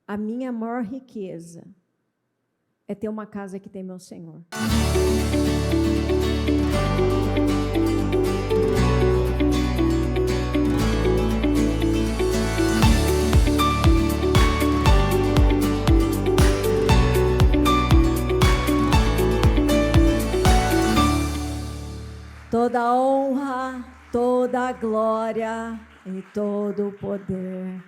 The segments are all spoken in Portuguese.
A minha maior riqueza é ter uma casa que tem meu Senhor. Toda honra, toda glória e todo o poder,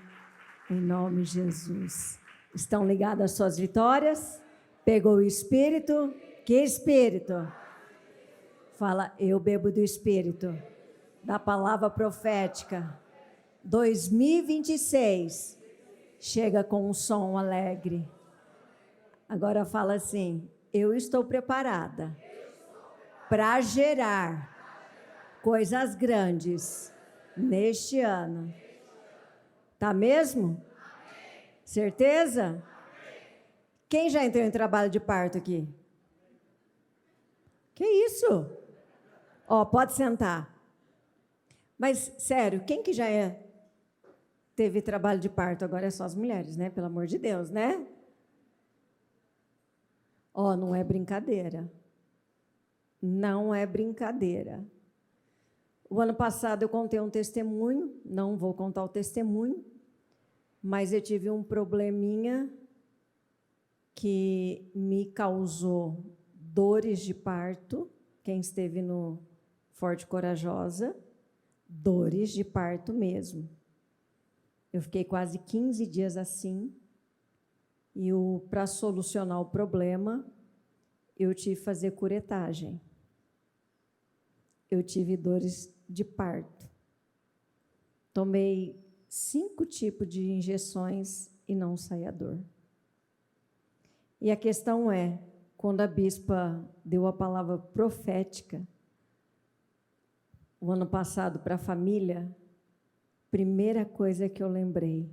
em nome de Jesus. Estão ligadas às suas vitórias? Pegou o Espírito? Que Espírito? Fala, eu bebo do Espírito, da palavra profética. 2026, chega com um som alegre. Agora fala assim, eu estou preparada para gerar coisas grandes neste ano. Tá mesmo? Certeza? Quem já entrou em trabalho de parto aqui? Que isso? Ó, pode sentar. Mas, sério, quem que já teve trabalho de parto? Agora é só as mulheres, né? Pelo amor de Deus, né? Ó, não é brincadeira. Não é brincadeira. O ano passado eu contei um testemunho, não vou contar o testemunho, mas eu tive um probleminha que me causou dores de parto. Quem esteve no Forte Corajosa, dores de parto mesmo. Eu fiquei quase 15 dias assim, e para solucionar o problema, eu tive que fazer curetagem. Eu tive dores de parto. Tomei 5 tipos de injeções e não saía dor. E a questão é, quando a bispa deu a palavra profética, o ano passado para a família, primeira coisa que eu lembrei,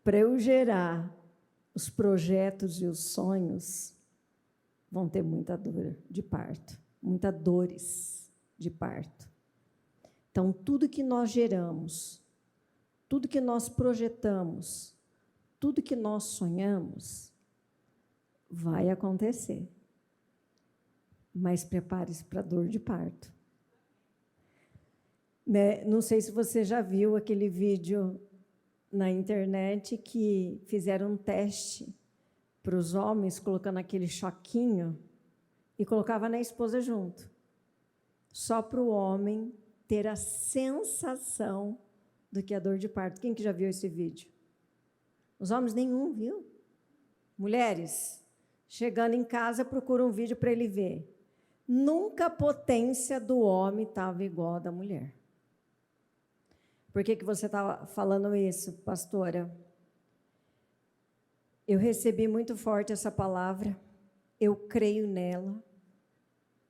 para eu gerar os projetos e os sonhos, vão ter muita dor de parto, muitas dores de parto. Então, tudo que nós geramos, tudo que nós projetamos, tudo que nós sonhamos, vai acontecer. Mas prepare-se para a dor de parto. Né? Não sei se você já viu aquele vídeo na internet que fizeram um teste para os homens, colocando aquele choquinho e colocava na esposa junto. Só para o homem ter a sensação do que é a dor de parto. Quem que já viu esse vídeo? Os homens nenhum, viu? Mulheres, chegando em casa, procura um vídeo para ele ver. Nunca a potência do homem estava igual a da mulher. Por que você está falando isso, pastora? Eu recebi muito forte essa palavra, eu creio nela,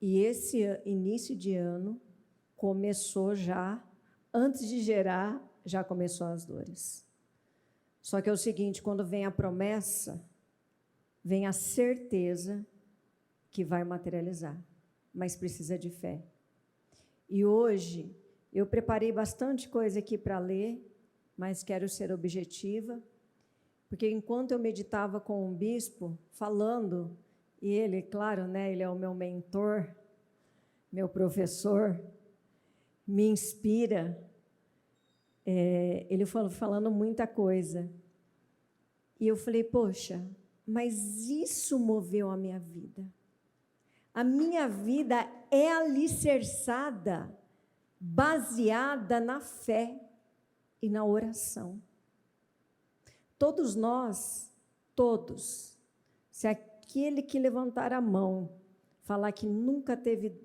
e esse início de ano começou já, antes de gerar, já começou as dores. Só que é o seguinte, quando vem a promessa, vem a certeza que vai materializar, mas precisa de fé. E hoje, eu preparei bastante coisa aqui para ler, mas quero ser objetiva, porque enquanto eu meditava com um bispo, falando, e ele, claro, né, ele é o meu mentor, meu professor, me inspira, ele falando muita coisa. E eu falei, poxa, mas isso moveu a minha vida. A minha vida é alicerçada, baseada na fé e na oração. Todos nós, todos, se aquele que levantar a mão, falar que nunca teve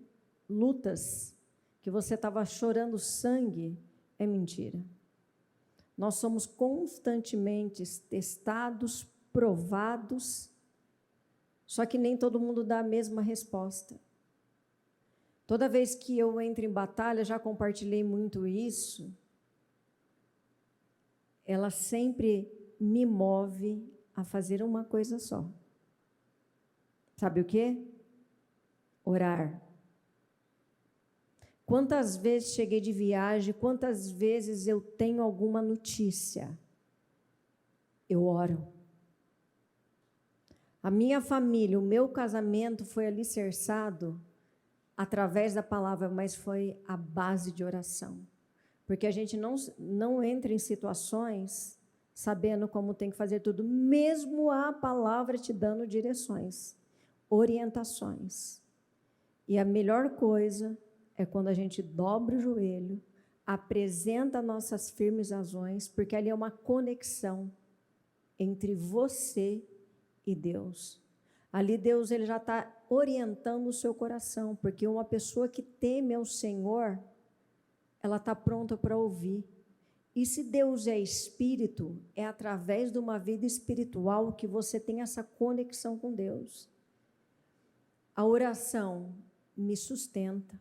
lutas, que você estava chorando sangue, é mentira. Nós somos constantemente testados, provados, só que nem todo mundo dá a mesma resposta. Toda vez que eu entro em batalha, já compartilhei muito isso, ela sempre me move a fazer uma coisa só. Sabe o quê? Orar. Quantas vezes cheguei de viagem, quantas vezes eu tenho alguma notícia, eu oro. A minha família, o meu casamento foi alicerçado através da palavra, mas foi a base de oração. Porque a gente não entra em situações sabendo como tem que fazer tudo, mesmo a palavra te dando direções, orientações. E a melhor coisa é quando a gente dobra o joelho, apresenta nossas firmes razões, porque ali é uma conexão entre você e Deus. Ali Deus ele já está orientando o seu coração, porque uma pessoa que teme ao Senhor, ela está pronta para ouvir. E se Deus é espírito, é através de uma vida espiritual que você tem essa conexão com Deus. A oração me sustenta,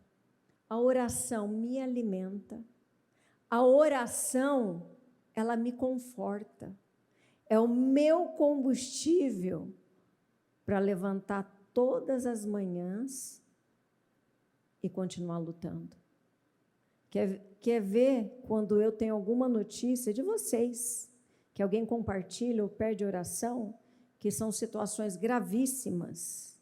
a oração me alimenta, a oração, ela me conforta. É o meu combustível para levantar todas as manhãs e continuar lutando. Quer ver quando eu tenho alguma notícia de vocês, que alguém compartilha ou perde oração, que são situações gravíssimas.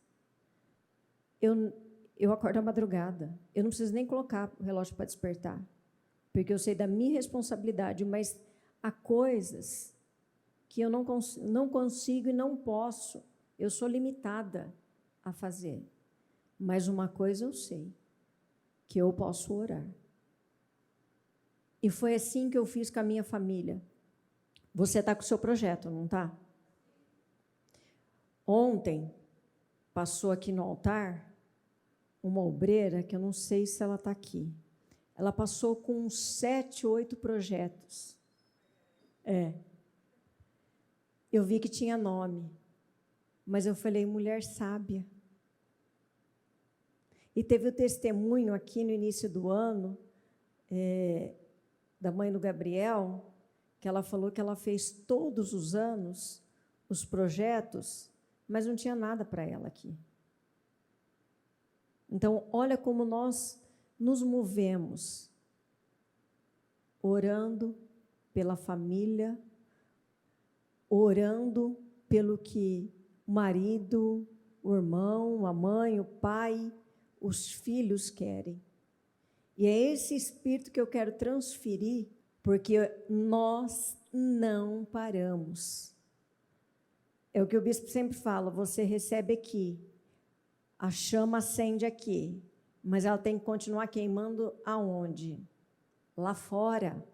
Eu acordo à madrugada, eu não preciso nem colocar o relógio para despertar, porque eu sei da minha responsabilidade, mas há coisas que eu não consigo e não posso, eu sou limitada a fazer. Mas uma coisa eu sei, que eu posso orar. E foi assim que eu fiz com a minha família. Você está com o seu projeto, não está? Ontem, passou aqui no altar, uma obreira, que eu não sei se ela está aqui. Ela passou com uns 7, 8 projetos. Eu vi que tinha nome, mas eu falei, mulher sábia. E teve o testemunho aqui no início do ano, da mãe do Gabriel, que ela falou que ela fez todos os anos os projetos, mas não tinha nada para ela aqui. Então, olha como nós nos movemos, orando pela família, orando pelo que o marido, o irmão, a mãe, o pai, os filhos querem. E é esse espírito que eu quero transferir, porque nós não paramos. É o que o bispo sempre fala, você recebe aqui, a chama acende aqui, mas ela tem que continuar queimando aonde? Lá fora.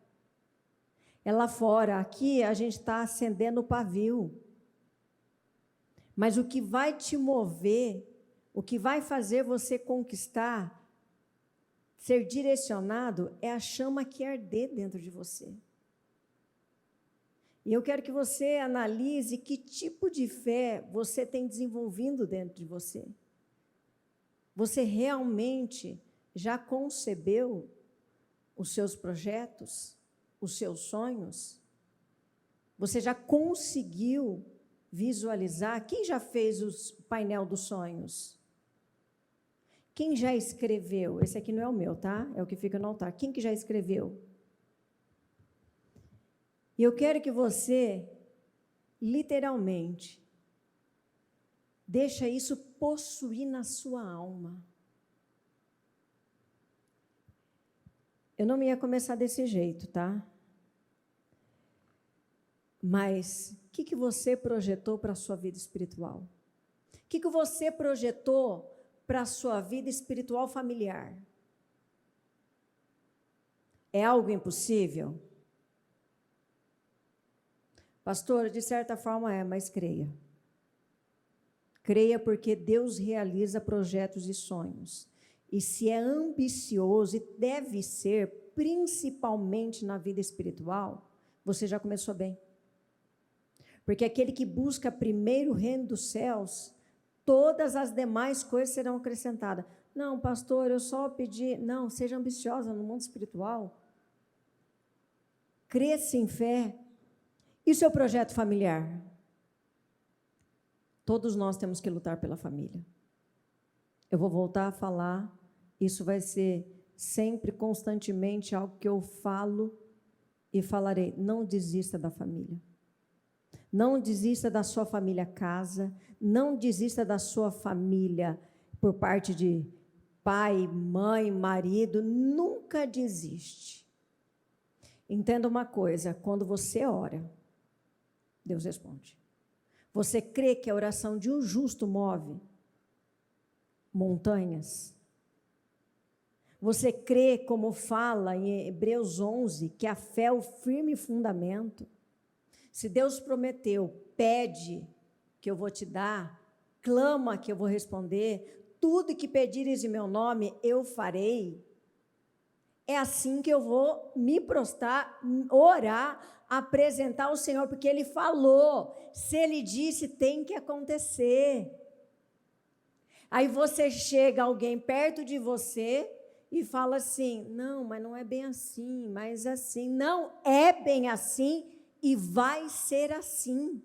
É lá fora. Aqui a gente está acendendo o pavio. Mas o que vai te mover, o que vai fazer você conquistar, ser direcionado, é a chama que arder dentro de você. E eu quero que você analise que tipo de fé você tem desenvolvido dentro de você. Você realmente já concebeu os seus projetos, os seus sonhos? Você já conseguiu visualizar? Quem já fez o painel dos sonhos? Quem já escreveu? Esse aqui não é o meu, tá? É o que fica no altar. Quem que já escreveu? E eu quero que você, literalmente, deixa isso possuir na sua alma. Eu não ia começar desse jeito, tá? Mas o que você projetou para a sua vida espiritual? O que você projetou para a sua vida espiritual familiar? É algo impossível? Pastor, de certa forma mas creia. Creia porque Deus realiza projetos e sonhos. E se é ambicioso, e deve ser, principalmente na vida espiritual, você já começou bem. Porque aquele que busca primeiro o reino dos céus, todas as demais coisas serão acrescentadas. Não, pastor, eu só pedi... Não, seja ambiciosa no mundo espiritual. Cresça em fé. E o seu projeto familiar? Todos nós temos que lutar pela família. Eu vou voltar a falar, isso vai ser sempre, constantemente, algo que eu falo e falarei: não desista da família. Não desista da sua família casa, não desista da sua família por parte de pai, mãe, marido, nunca desiste. Entenda uma coisa, quando você ora, Deus responde. Você crê que a oração de um justo move montanhas? Você crê, como fala em Hebreus 11, que a fé é o firme fundamento? Se Deus prometeu, pede que eu vou te dar, clama que eu vou responder, tudo que pedires em meu nome eu farei. É assim que eu vou me prostrar, orar, apresentar ao Senhor, porque Ele falou, se Ele disse, tem que acontecer. Aí você chega alguém perto de você e fala assim, não, mas não é bem assim, mas assim, não é bem assim e vai ser assim.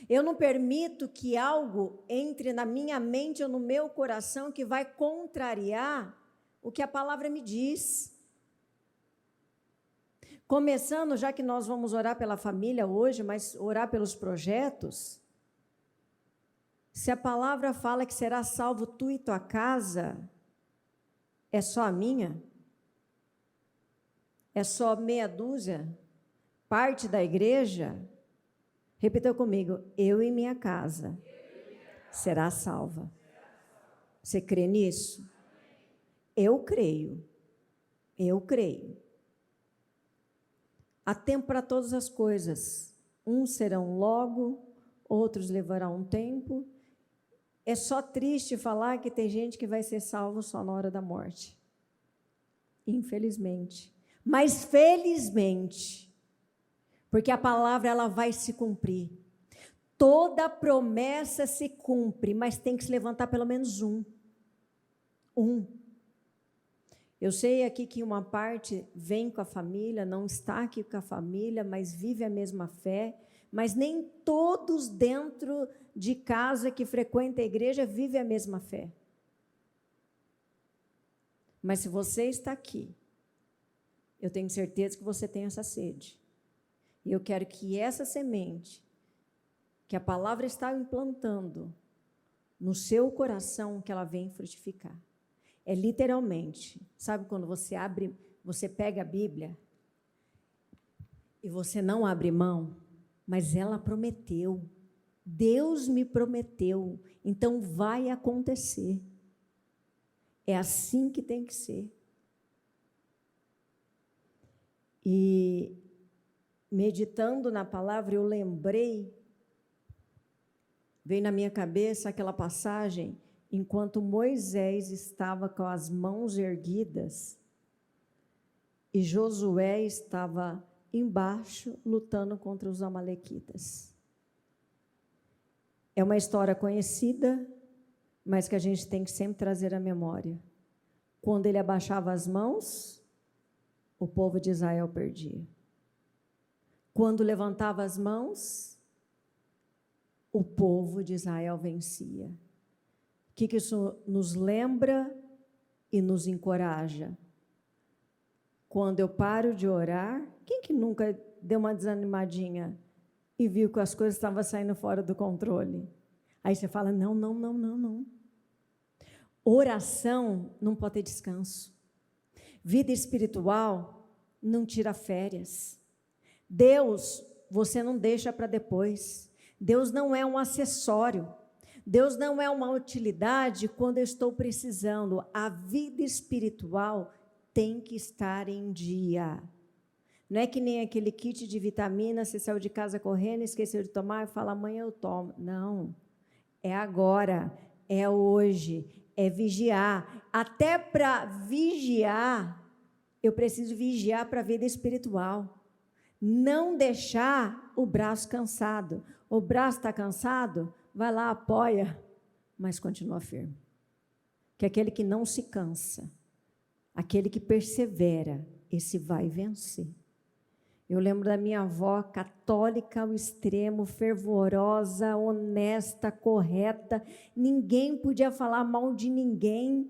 Eu não permito que algo entre na minha mente ou no meu coração que vai contrariar o que a palavra me diz. Começando, já que nós vamos orar pela família hoje, mas orar pelos projetos, se a palavra fala que será salvo tu e tua casa, é só a minha? É só meia dúzia? Parte da igreja? Repita comigo, eu e minha casa será salva. Você crê nisso? Eu creio. Eu creio. Há tempo para todas as coisas. Uns serão logo, outros levarão um tempo. É só triste falar que tem gente que vai ser salvo só na hora da morte. Infelizmente. Mas felizmente, porque a palavra ela vai se cumprir. Toda promessa se cumpre, mas tem que se levantar pelo menos um. Eu sei aqui que uma parte vem com a família, não está aqui com a família, mas vive a mesma fé, mas nem todos dentro de casa que frequentam a igreja vivem a mesma fé. Mas se você está aqui, eu tenho certeza que você tem essa sede. E eu quero que essa semente, que a palavra está implantando no seu coração, que ela venha frutificar. É literalmente, sabe quando você abre, você pega a Bíblia e você não abre mão, mas ela prometeu, Deus me prometeu, então vai acontecer. É assim que tem que ser. E meditando na palavra, eu lembrei, veio na minha cabeça aquela passagem, enquanto Moisés estava com as mãos erguidas e Josué estava embaixo lutando contra os amalequitas. É uma história conhecida, mas que a gente tem que sempre trazer à memória. Quando ele abaixava as mãos, o povo de Israel perdia. Quando levantava as mãos, o povo de Israel vencia. O que isso nos lembra e nos encoraja? Quando eu paro de orar, quem que nunca deu uma desanimadinha e viu que as coisas estavam saindo fora do controle? Aí você fala, não. Oração não pode ter descanso. Vida espiritual não tira férias. Deus, você não deixa para depois. Deus não é um acessório. Deus não é uma utilidade quando eu estou precisando. A vida espiritual tem que estar em dia. Não é que nem aquele kit de vitamina, você saiu de casa correndo, esqueceu de tomar e fala, amanhã eu tomo. Não, é agora, é hoje, é vigiar. Até para vigiar, eu preciso vigiar para a vida espiritual. Não deixar o braço cansado. O braço está cansado? Vai lá, apoia, mas continua firme. Que aquele que não se cansa, aquele que persevera, esse vai vencer. Eu lembro da minha avó, católica ao extremo, fervorosa, honesta, correta. Ninguém podia falar mal de ninguém.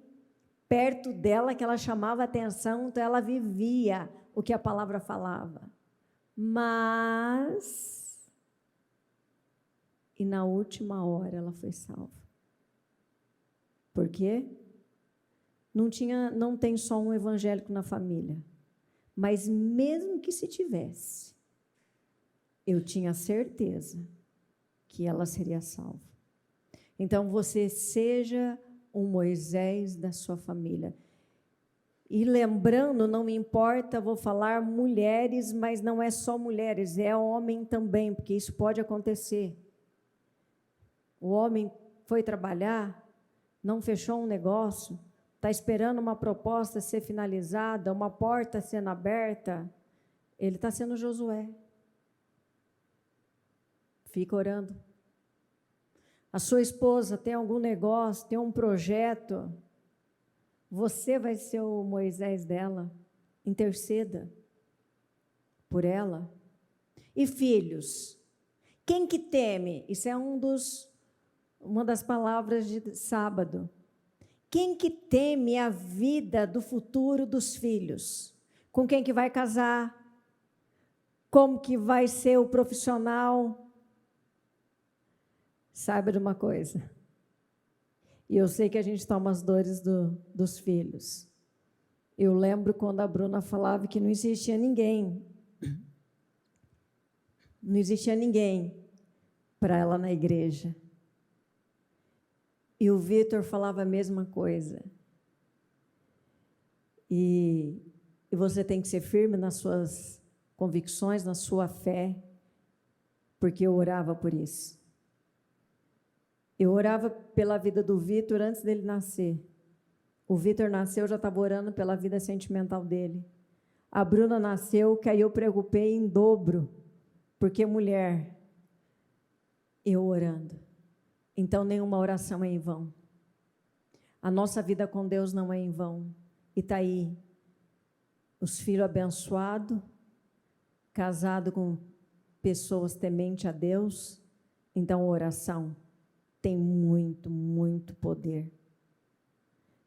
perto dela que ela chamava atenção, então ela vivia o que a palavra falava. Mas, e na última hora ela foi salva. Por quê? Não tem só um evangélico na família, mas mesmo que se tivesse, eu tinha certeza que ela seria salva. Então, você seja um Moisés da sua família. E lembrando, não me importa, vou falar mulheres, mas não é só mulheres, é homem também, porque isso pode acontecer. O homem foi trabalhar, não fechou um negócio, está esperando uma proposta ser finalizada, uma porta sendo aberta, ele está sendo Josué. Fica orando. A sua esposa tem algum negócio, tem um projeto, você vai ser o Moisés dela, interceda por ela. E filhos, quem que teme? Isso é uma das palavras de sábado. Quem que teme a vida do futuro dos filhos? Com quem que vai casar? Como que vai ser o profissional? Saiba de uma coisa, e eu sei que a gente toma as dores dos filhos. Eu lembro quando a Bruna falava que não existia ninguém para ela na igreja. E o Vitor falava a mesma coisa. E você tem que ser firme nas suas convicções, na sua fé, porque eu orava por isso. Eu orava pela vida do Vitor antes dele nascer. O Vitor nasceu, eu já estava orando pela vida sentimental dele. A Bruna nasceu, que aí eu preocupei em dobro, porque mulher, eu orando. Então, nenhuma oração é em vão. A nossa vida com Deus não é em vão. E está aí, os filhos abençoados, casado com pessoas tementes a Deus. Então, oração tem muito, muito poder.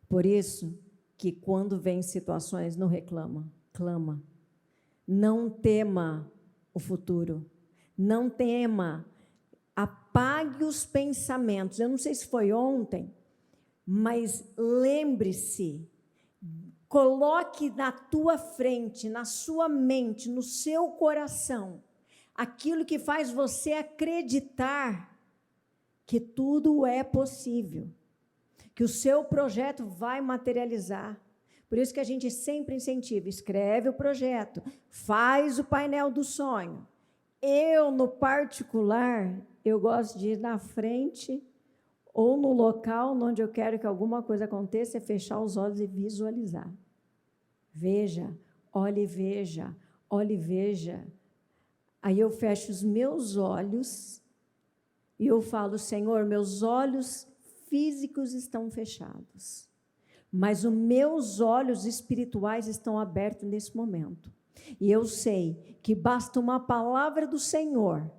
Por isso que quando vem situações, não reclama, clama. Não tema o futuro. Não tema. Apague os pensamentos. Eu não sei se foi ontem, mas lembre-se, coloque na tua frente, na sua mente, no seu coração, aquilo que faz você acreditar que tudo é possível, que o seu projeto vai materializar. Por isso que a gente sempre incentiva, escreve o projeto, faz o painel do sonho. Eu, no particular, eu gosto de ir na frente ou no local onde eu quero que alguma coisa aconteça, é fechar os olhos e visualizar. Veja, olhe e veja, olhe e veja. Aí eu fecho os meus olhos e eu falo, Senhor, meus olhos físicos estão fechados, mas os meus olhos espirituais estão abertos nesse momento. E eu sei que basta uma palavra do Senhor,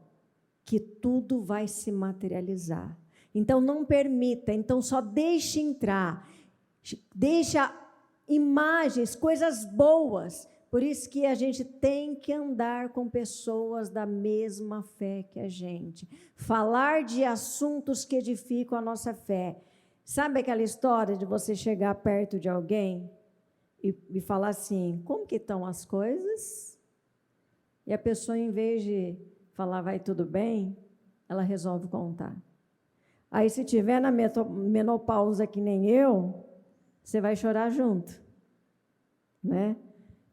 que tudo vai se materializar. Então, não permita, então só deixe entrar, deixa imagens, coisas boas. Por isso que a gente tem que andar com pessoas da mesma fé que a gente. Falar de assuntos que edificam a nossa fé. Sabe aquela história de você chegar perto de alguém e falar assim, como que estão as coisas? E a pessoa, em vez de falar, vai tudo bem, ela resolve contar. Aí, se tiver na menopausa que nem eu, você vai chorar junto, né?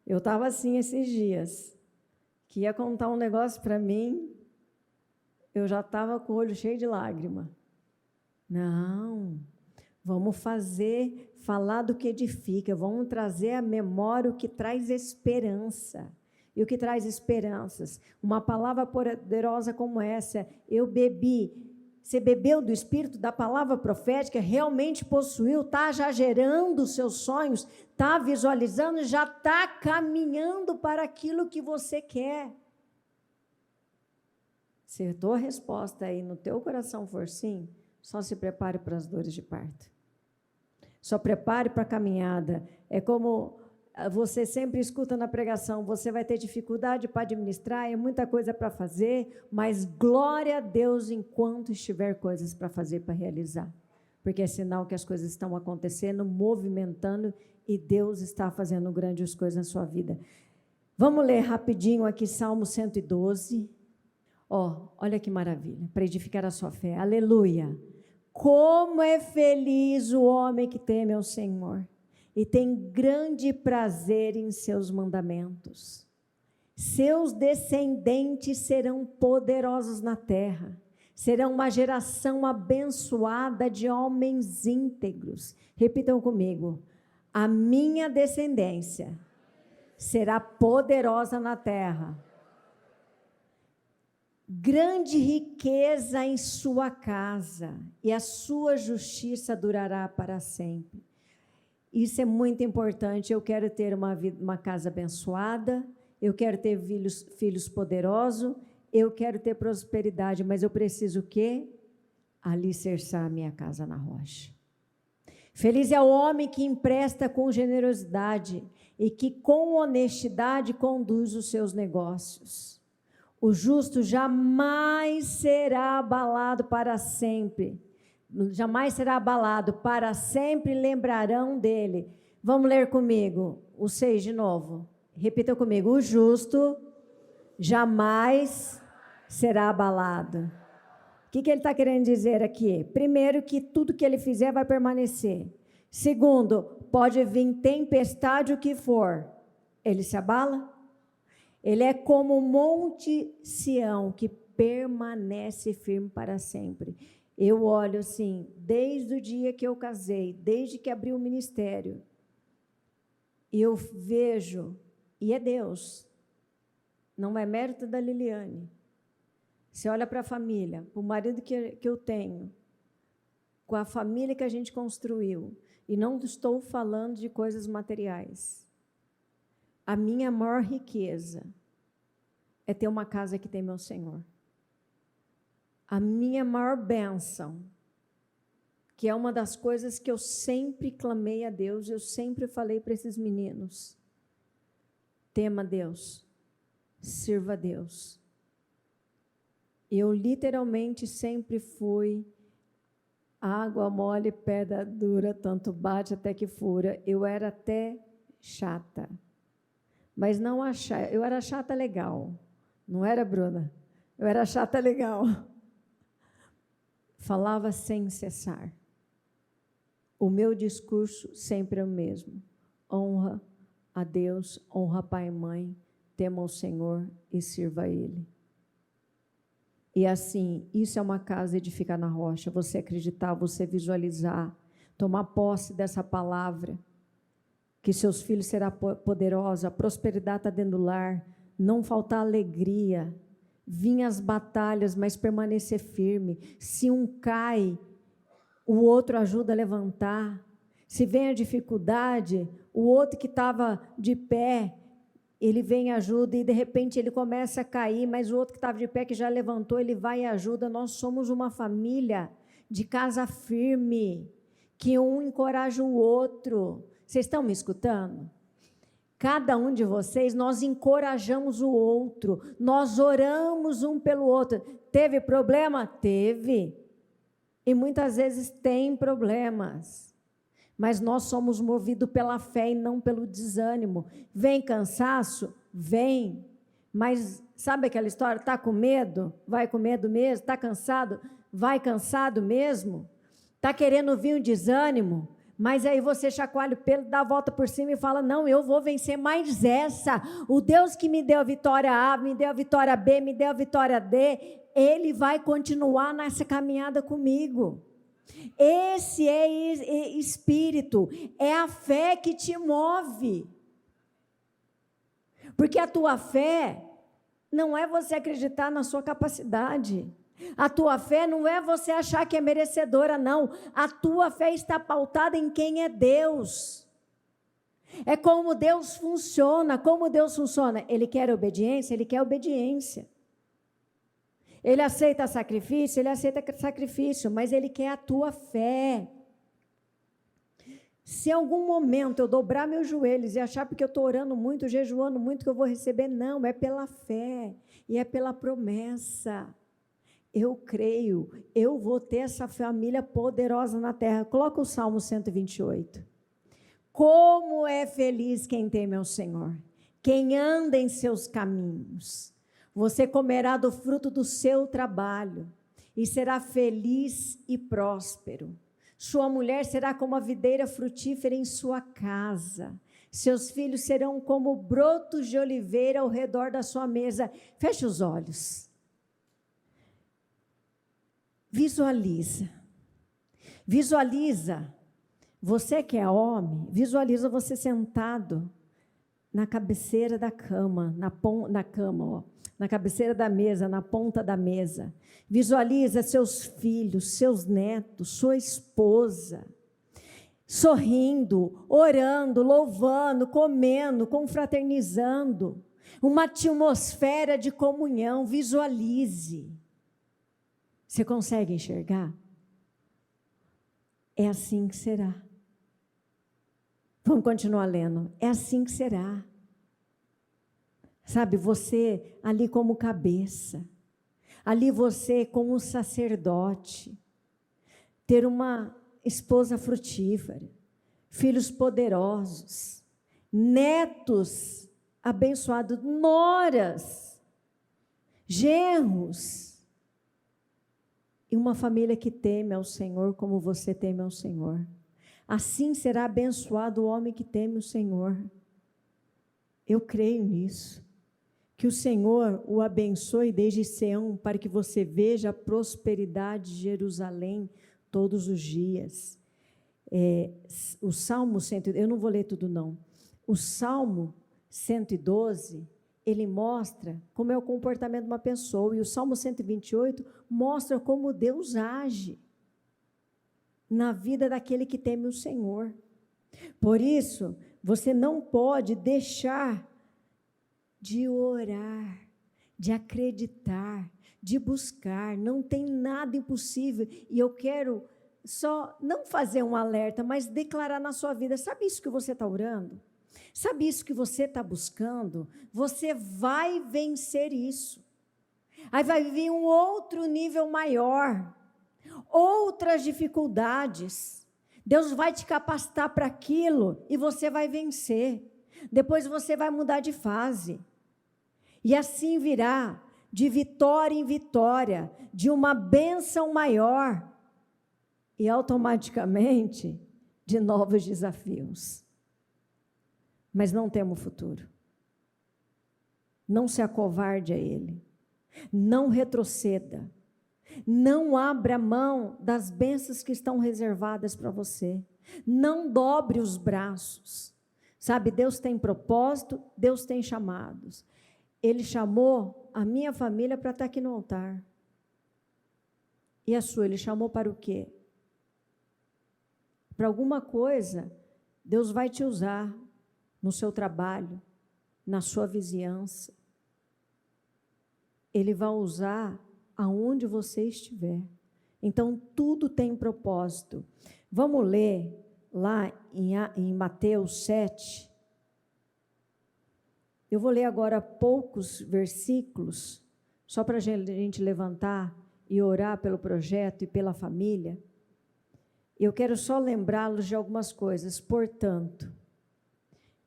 Eu estava assim esses dias, que ia contar um negócio para mim, eu já estava com o olho cheio de lágrima. Não, vamos falar do que edifica, vamos trazer à memória o que traz esperança. E o que traz esperanças? Uma palavra poderosa como essa, eu bebi. Você bebeu do Espírito, da palavra profética, realmente possuiu, está já gerando os seus sonhos, está visualizando, já está caminhando para aquilo que você quer. Se a tua resposta aí no teu coração for sim, só se prepare para as dores de parto. Só prepare para a caminhada. É como você sempre escuta na pregação, você vai ter dificuldade para administrar, é muita coisa para fazer, mas glória a Deus enquanto estiver coisas para fazer, para realizar. Porque é sinal que as coisas estão acontecendo, movimentando, e Deus está fazendo grandes coisas na sua vida. Vamos ler rapidinho aqui Salmo 112. Olha que maravilha, para edificar a sua fé. Aleluia! Como é feliz o homem que teme ao Senhor e tem grande prazer em seus mandamentos. Seus descendentes serão poderosos na terra, serão uma geração abençoada de homens íntegros. Repitam comigo: a minha descendência será poderosa na terra. Grande riqueza em sua casa, e a sua justiça durará para sempre. Isso é muito importante. Eu quero ter uma casa abençoada, eu quero ter filhos poderosos, eu quero ter prosperidade, mas eu preciso o quê? Alicerçar a minha casa na rocha. Feliz é o homem que empresta com generosidade e que com honestidade conduz os seus negócios. O justo jamais será abalado para sempre. Jamais será abalado, para sempre lembrarão dele. Vamos ler comigo, o 6 de novo. Repita comigo: o justo jamais será abalado. O que ele está querendo dizer aqui? Primeiro, que tudo que ele fizer vai permanecer. Segundo, pode vir tempestade, o que for, ele se abala? Ele é como o monte Sião, que permanece firme para sempre. Eu olho assim, desde o dia que eu casei, desde que abri o ministério, eu vejo, e é Deus, não é mérito da Liliane. Você olha para a família, para o marido que eu tenho, com a família que a gente construiu, e não estou falando de coisas materiais. A minha maior riqueza é ter uma casa que tem meu Senhor. A minha maior bênção, que é uma das coisas que eu sempre clamei a Deus, eu sempre falei para esses meninos: tema Deus, sirva a Deus. Eu literalmente sempre fui água mole, pedra dura, tanto bate até que fura. Eu era até chata, mas não achava, eu era chata legal, não era, Bruna? Eu era chata legal. Falava sem cessar. O meu discurso sempre é o mesmo: honra a Deus, honra pai e mãe, tema o Senhor e sirva a Ele. E assim, isso é uma casa edificar na rocha, você acreditar, você visualizar, tomar posse dessa palavra, que seus filhos serão poderosos, a prosperidade está dentro do lar, não faltar alegria, vir as batalhas, mas permanecer firme. Se um cai, o outro ajuda a levantar. Se vem a dificuldade, o outro que estava de pé, ele vem e ajuda, e de repente ele começa a cair, mas o outro que estava de pé, que já levantou, ele vai e ajuda. Nós somos uma família de casa firme, que um encoraja o outro. Vocês estão me escutando? Cada um de vocês, nós encorajamos o outro, nós oramos um pelo outro. Teve problema? Teve. E muitas vezes tem problemas. Mas nós somos movidos pela fé e não pelo desânimo. Vem cansaço? Vem. Mas sabe aquela história? Está com medo? Vai com medo mesmo? Está cansado? Vai cansado mesmo? Está querendo vir um desânimo? Mas aí você chacoalha o pelo, dá a volta por cima e fala: não, eu vou vencer mais essa. O Deus que me deu a vitória A, me deu a vitória B, me deu a vitória D, Ele vai continuar nessa caminhada comigo. Esse é espírito, é a fé que te move. Porque a tua fé não é você acreditar na sua capacidade. A tua fé não é você achar que é merecedora, não. A tua fé está pautada em quem é Deus. É como Deus funciona. Como Deus funciona? Ele quer obediência? Ele quer obediência. Ele aceita sacrifício? Ele aceita sacrifício, mas Ele quer a tua fé. Se em algum momento eu dobrar meus joelhos e achar porque eu estou orando muito, jejuando muito, que eu vou receber, não, é pela fé e é pela promessa. Eu creio, eu vou ter essa família poderosa na terra. Coloca o Salmo 128. Como é feliz quem teme ao Senhor, quem anda em seus caminhos. Você comerá do fruto do seu trabalho e será feliz e próspero. Sua mulher será como a videira frutífera em sua casa. Seus filhos serão como brotos de oliveira ao redor da sua mesa. Feche os olhos. Visualiza. Visualiza. Você que é homem, visualiza você sentado na cabeceira da cama, na cabeceira da mesa, na ponta da mesa. Visualiza seus filhos, seus netos, sua esposa, sorrindo, orando, louvando, comendo, confraternizando. Uma atmosfera de comunhão, visualize. Você consegue enxergar? É assim que será. Vamos continuar lendo. É assim que será. Sabe, você ali como cabeça, ali você como sacerdote, ter uma esposa frutífera, filhos poderosos, netos abençoados, noras, genros, e uma família que teme ao Senhor como você teme ao Senhor. Assim será abençoado o homem que teme o Senhor. Eu creio nisso. Que o Senhor o abençoe desde Sião, para que você veja a prosperidade de Jerusalém todos os dias. O Salmo 100, eu não vou ler tudo não. O Salmo 112, ele mostra como é o comportamento de uma pessoa, e o Salmo 128 mostra como Deus age na vida daquele que teme o Senhor. Por isso, você não pode deixar de orar, de acreditar, de buscar. Não tem nada impossível. E eu quero só não fazer um alerta, mas declarar na sua vida: sabe isso que você está orando? Sabe isso que você está buscando? Você vai vencer isso. Aí vai vir um outro nível maior, outras dificuldades. Deus vai te capacitar para aquilo e você vai vencer. Depois você vai mudar de fase. E assim virá, de vitória em vitória, de uma bênção maior, e automaticamente de novos desafios. Mas não temos futuro. Não se acovarde a ele. Não retroceda. Não abra mão das bênçãos que estão reservadas para você. Não dobre os braços. Sabe, Deus tem propósito, Deus tem chamados. Ele chamou a minha família para estar aqui no altar. E a sua, ele chamou para o quê? Para alguma coisa, Deus vai te usar no seu trabalho, na sua vizinhança. Ele vai usar aonde você estiver. Então, tudo tem propósito. Vamos ler lá em Mateus 7. Eu vou ler agora poucos versículos, só para a gente levantar e orar pelo projeto e pela família. Eu quero só lembrá-los de algumas coisas. Portanto,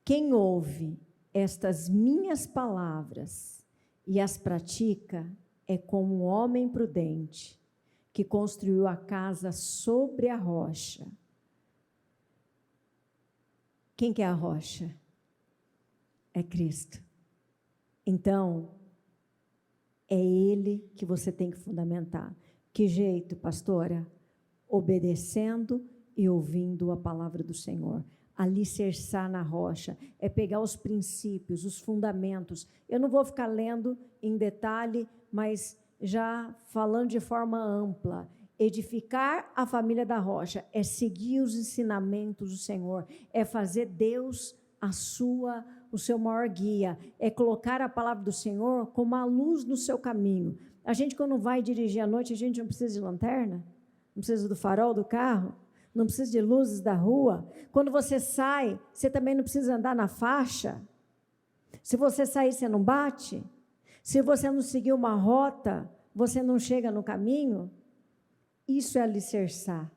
quem ouve estas minhas palavras e as pratica é como um homem prudente que construiu a casa sobre a rocha. Quem que é a rocha? É Cristo. Então, é Ele que você tem que fundamentar. Que jeito, pastora? Obedecendo e ouvindo a palavra do Senhor. Alicerçar na rocha, é pegar os princípios, os fundamentos. Eu não vou ficar lendo em detalhe, mas já falando de forma ampla. Edificar a família da rocha é seguir os ensinamentos do Senhor, é fazer Deus o seu maior guia, é colocar a palavra do Senhor como a luz no seu caminho. A gente, quando vai dirigir à noite, a gente não precisa de lanterna? Não precisa do farol do carro? não precisa de luzes da rua. Quando você sai, você também não precisa andar na faixa. Se você sair, você não bate. Se você não seguir uma rota, você não chega no caminho. Isso é alicerçar.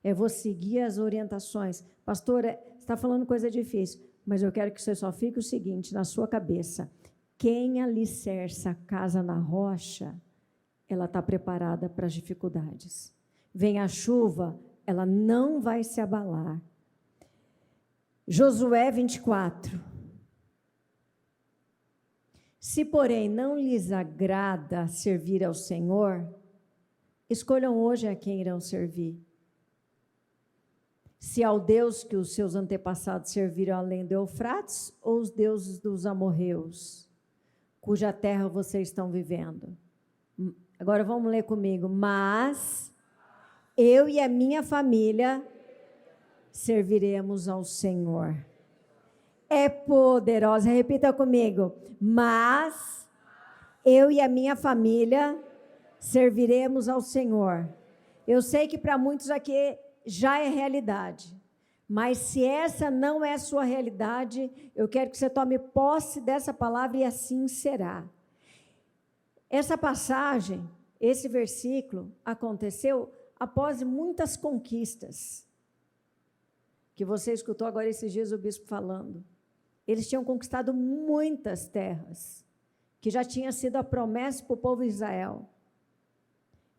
É você seguir as orientações. Pastora, você está falando coisa difícil, mas eu quero que você só fique o seguinte na sua cabeça. Quem alicerça a casa na rocha, ela está preparada para as dificuldades. Vem a chuva, ela não vai se abalar. Josué 24. Se, porém, não lhes agrada servir ao Senhor, escolham hoje a quem irão servir. Se ao Deus que os seus antepassados serviram além do Eufrates, ou os deuses dos amorreus, cuja terra vocês estão vivendo. Agora vamos ler comigo. Mas eu e a minha família serviremos ao Senhor. É poderosa, repita comigo. Mas eu e a minha família serviremos ao Senhor. Eu sei que para muitos aqui já é realidade, mas se essa não é a sua realidade, eu quero que você tome posse dessa palavra e assim será. Essa passagem, esse versículo, aconteceu após muitas conquistas, que você escutou agora esses dias o bispo falando. Eles tinham conquistado muitas terras, que já tinha sido a promessa para o povo de Israel.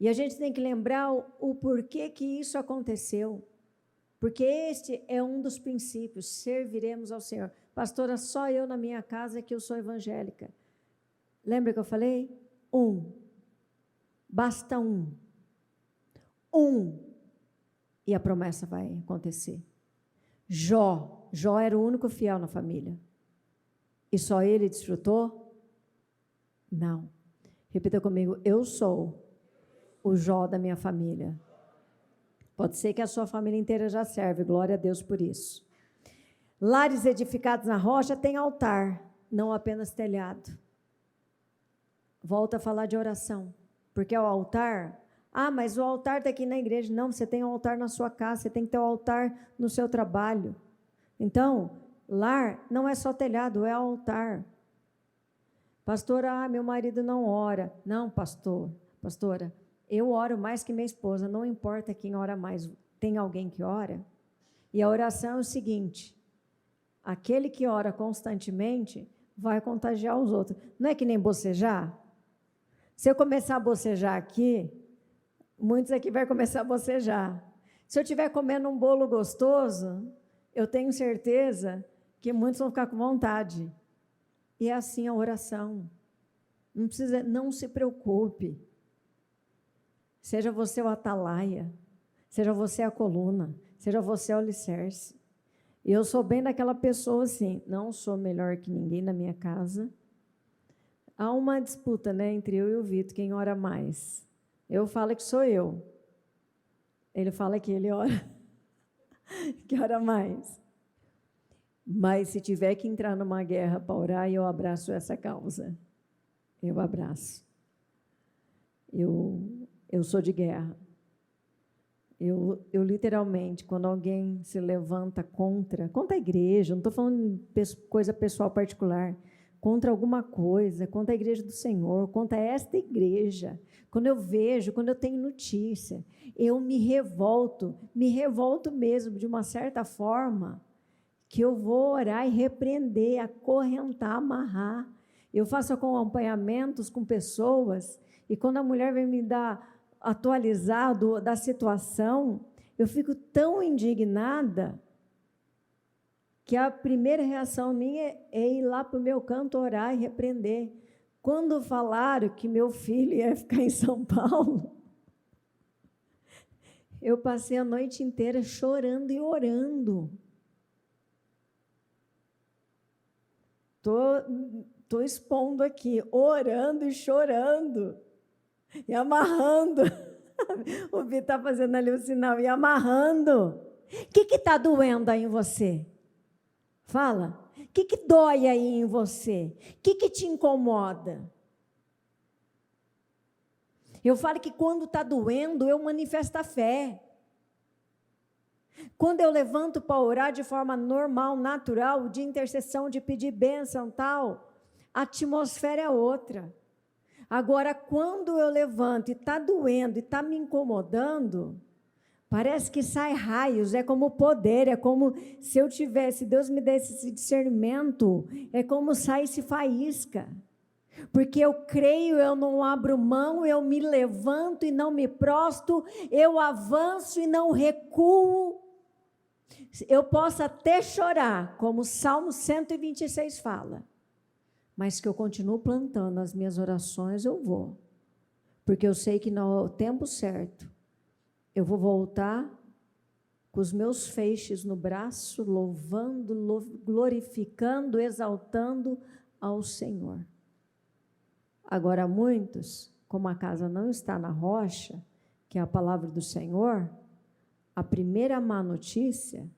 E a gente tem que lembrar o porquê que isso aconteceu. Porque este é um dos princípios, serviremos ao Senhor. Pastora, só eu na minha casa que eu sou evangélica. Lembra que eu falei? Basta um. E a promessa vai acontecer. Jó era o único fiel na família. E só ele desfrutou? Não. Repita comigo, eu sou o Jó da minha família. Pode ser que a sua família inteira já serve, glória a Deus por isso. Lares edificados na rocha têm altar, não apenas telhado. Volta a falar de oração, porque o altar, mas o altar está aqui na igreja. Não, você tem um altar na sua casa, você tem que ter um altar no seu trabalho. Então, lar não é só telhado, é altar. Pastora, meu marido não ora. Não, pastora, eu oro mais que minha esposa, não importa quem ora mais, tem alguém que ora? E a oração é o seguinte, aquele que ora constantemente vai contagiar os outros. Não é que nem bocejar? Se eu começar a bocejar aqui, muitos aqui vão começar a bocejar. Se eu estiver comendo um bolo gostoso, eu tenho certeza que muitos vão ficar com vontade. E é assim a oração. Não se preocupe. Seja você o atalaia, seja você a coluna, seja você o alicerce. Eu sou bem daquela pessoa assim, não sou melhor que ninguém na minha casa. Há uma disputa, né, entre eu e o Vitor, quem ora mais. Eu falo que sou eu. Ele fala que ele ora, que ora mais. Mas se tiver que entrar numa guerra para orar, eu abraço essa causa. Eu abraço. Eu sou de guerra. Eu literalmente, quando alguém se levanta contra a igreja, não estou falando de coisa pessoal particular, contra alguma coisa, contra a igreja do Senhor, contra esta igreja, quando eu vejo, quando eu tenho notícia, eu me revolto mesmo, de uma certa forma, que eu vou orar e repreender, acorrentar, amarrar. Eu faço acompanhamentos com pessoas, e quando a mulher vem me dar atualizado da situação, eu fico tão indignada que a primeira reação minha é ir lá para o meu canto orar e repreender. Quando falaram que meu filho ia ficar em São Paulo, eu passei a noite inteira chorando e orando. Estou expondo aqui, orando e chorando. E amarrando. O Vitor está fazendo ali o sinal. E amarrando. O que está doendo aí em você? Fala. O que dói aí em você? O que te incomoda? Eu falo que quando está doendo, eu manifesto a fé. Quando eu levanto para orar de forma normal, natural, de intercessão, de pedir bênção, tal, a atmosfera é outra. Agora, quando eu levanto e está doendo e está me incomodando, parece que sai raios, é como poder, é como se eu tivesse, Deus me desse esse discernimento, é como saísse faísca. Porque eu creio, eu não abro mão, eu me levanto e não me prosto, eu avanço e não recuo. Eu posso até chorar, como o Salmo 126 fala, mas que eu continuo plantando as minhas orações, eu vou. Porque eu sei que no tempo certo, eu vou voltar com os meus feixes no braço, louvando, glorificando, exaltando ao Senhor. Agora, muitos, como a casa não está na rocha, que é a palavra do Senhor, a primeira má notícia,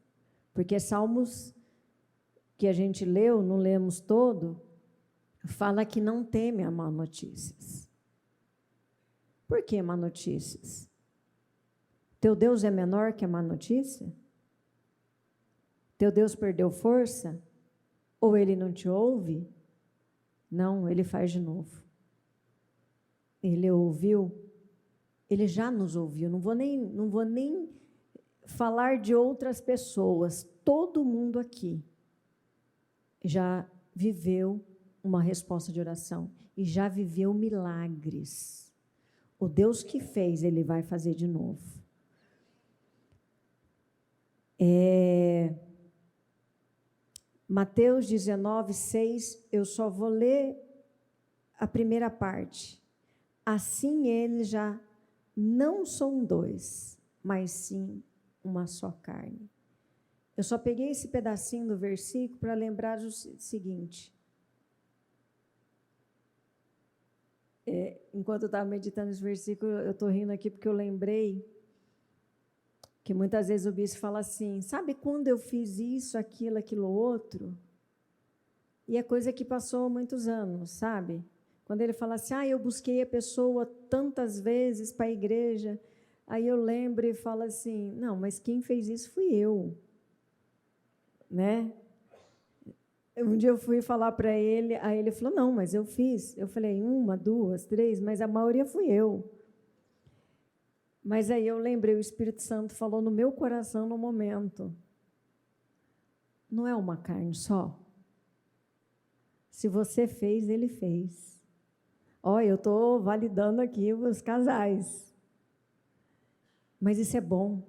porque Salmos que a gente leu, não lemos todo, fala que não teme a má notícias. Por que má notícias? Teu Deus é menor que a má notícia? Teu Deus perdeu força? Ou ele não te ouve? Não, ele faz de novo. Ele ouviu, ele já nos ouviu. Não vou nem falar de outras pessoas. Todo mundo aqui já viveu uma resposta de oração e já viveu milagres. O Deus que fez, ele vai fazer de novo. Mateus 19, 6, eu só vou ler a primeira parte. Assim eles já não são dois, mas sim uma só carne. Eu só peguei esse pedacinho do versículo para lembrar o seguinte. Enquanto eu estava meditando esse versículo, eu estou rindo aqui porque eu lembrei que muitas vezes o bispo fala assim, sabe quando eu fiz isso, aquilo outro? E é coisa que passou muitos anos, sabe? Quando ele fala assim, eu busquei a pessoa tantas vezes para a igreja, aí eu lembro e falo assim, não, mas quem fez isso fui eu, né? Um dia eu fui falar para ele, aí ele falou, não, mas eu fiz. Eu falei, 1, 2, 3, mas a maioria fui eu. Mas aí eu lembrei, o Espírito Santo falou no meu coração no momento, não é uma carne só? Se você fez, ele fez. Olha, eu estou validando aqui os casais. Mas isso é bom,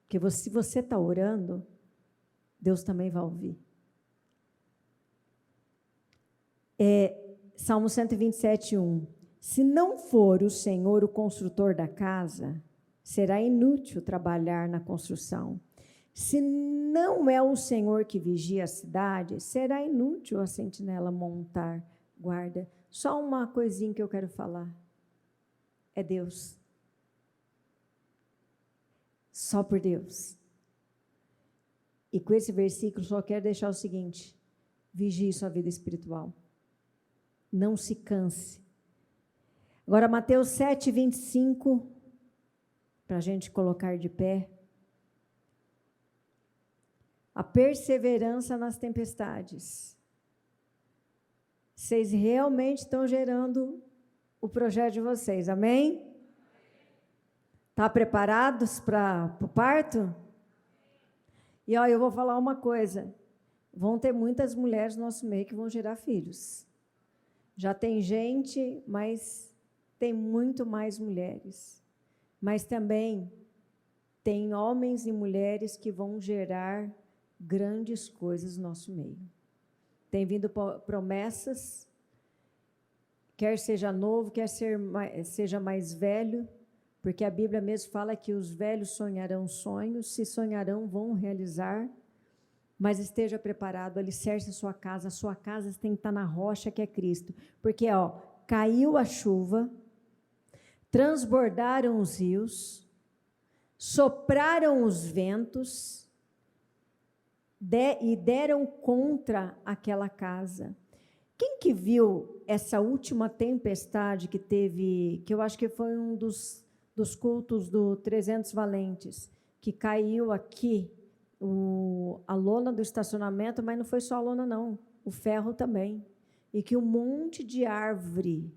porque se você está orando, Deus também vai ouvir. Salmo 127, 1. Se não for o Senhor o construtor da casa, será inútil trabalhar na construção. Se não é o Senhor que vigia a cidade, será inútil a sentinela montar guarda. Só uma coisinha que eu quero falar. É Deus. Só por Deus. E com esse versículo, só quero deixar o seguinte: vigie sua vida espiritual. Não se canse. Agora, Mateus 7, 25, para a gente colocar de pé. A perseverança nas tempestades. Vocês realmente estão gerando o projeto de vocês, amém? Tá preparados para o parto? E eu vou falar uma coisa, vão ter muitas mulheres no nosso meio que vão gerar filhos. Já tem gente, mas tem muito mais mulheres. Mas também tem homens e mulheres que vão gerar grandes coisas no nosso meio. Tem vindo promessas, quer seja novo, quer seja mais velho, porque a Bíblia mesmo fala que os velhos sonharão sonhos, se sonharão, vão realizar, mas esteja preparado, alicerce a sua casa tem que estar na rocha que é Cristo, porque caiu a chuva, transbordaram os rios, sopraram os ventos, e deram contra aquela casa. Quem que viu essa última tempestade que teve, que eu acho que foi um dos cultos do 300 Valentes, que caiu aqui a lona do estacionamento, mas não foi só a lona, não, o ferro também. E que um monte de árvore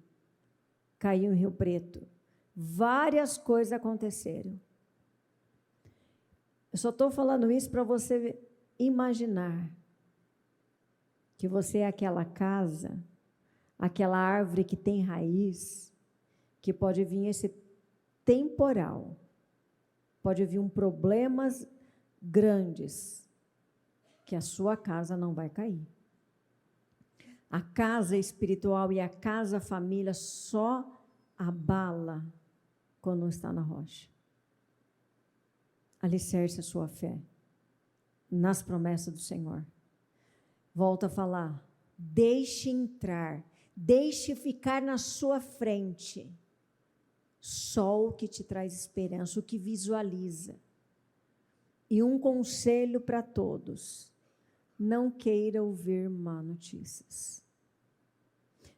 caiu em Rio Preto. Várias coisas aconteceram. Eu só estou falando isso para você imaginar que você é aquela casa, aquela árvore que tem raiz, que pode vir esse temporal, pode vir problemas grandes, que a sua casa não vai cair. A casa espiritual e a casa família só abala quando não está na rocha. Alicerce a sua fé nas promessas do Senhor. Volto a falar, deixe entrar, deixe ficar na sua frente só o que te traz esperança, o que visualiza. E um conselho para todos: não queira ouvir má notícias.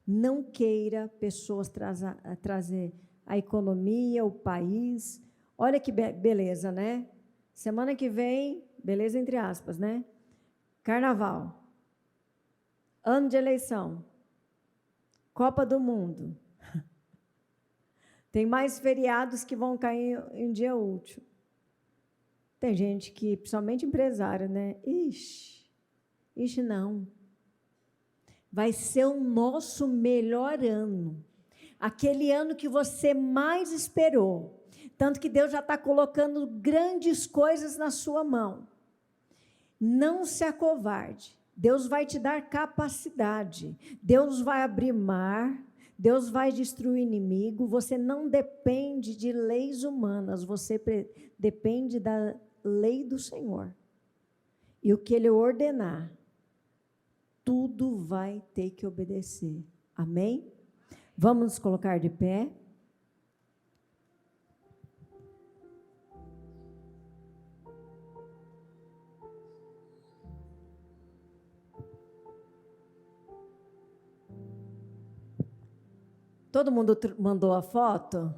Não queira pessoas trazer a economia, o país. Olha que beleza, né? Semana que vem, beleza entre aspas, né? Carnaval. Ano de eleição. Copa do Mundo. Tem mais feriados que vão cair em dia útil. Tem gente que, principalmente empresário, né? Ixi, não. Vai ser o nosso melhor ano. Aquele ano que você mais esperou. Tanto que Deus já está colocando grandes coisas na sua mão. Não se acovarde. Deus vai te dar capacidade. Deus vai abrir mar. Deus vai destruir o inimigo. Você não depende de leis humanas. Você depende da lei do Senhor. E o que Ele ordenar, tudo vai ter que obedecer. Amém? Vamos nos colocar de pé. Todo mundo mandou a foto?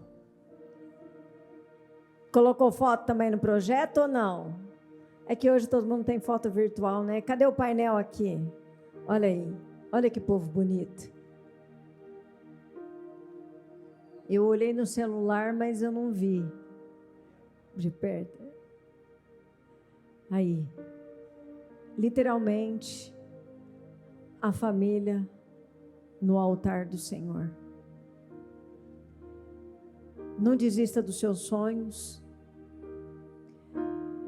Colocou foto também no projeto ou não? É que hoje todo mundo tem foto virtual, né? Cadê o painel aqui? Olha aí, olha que povo bonito. Eu olhei no celular, mas eu não vi de perto. Aí, literalmente, a família no altar do Senhor. Não desista dos seus sonhos.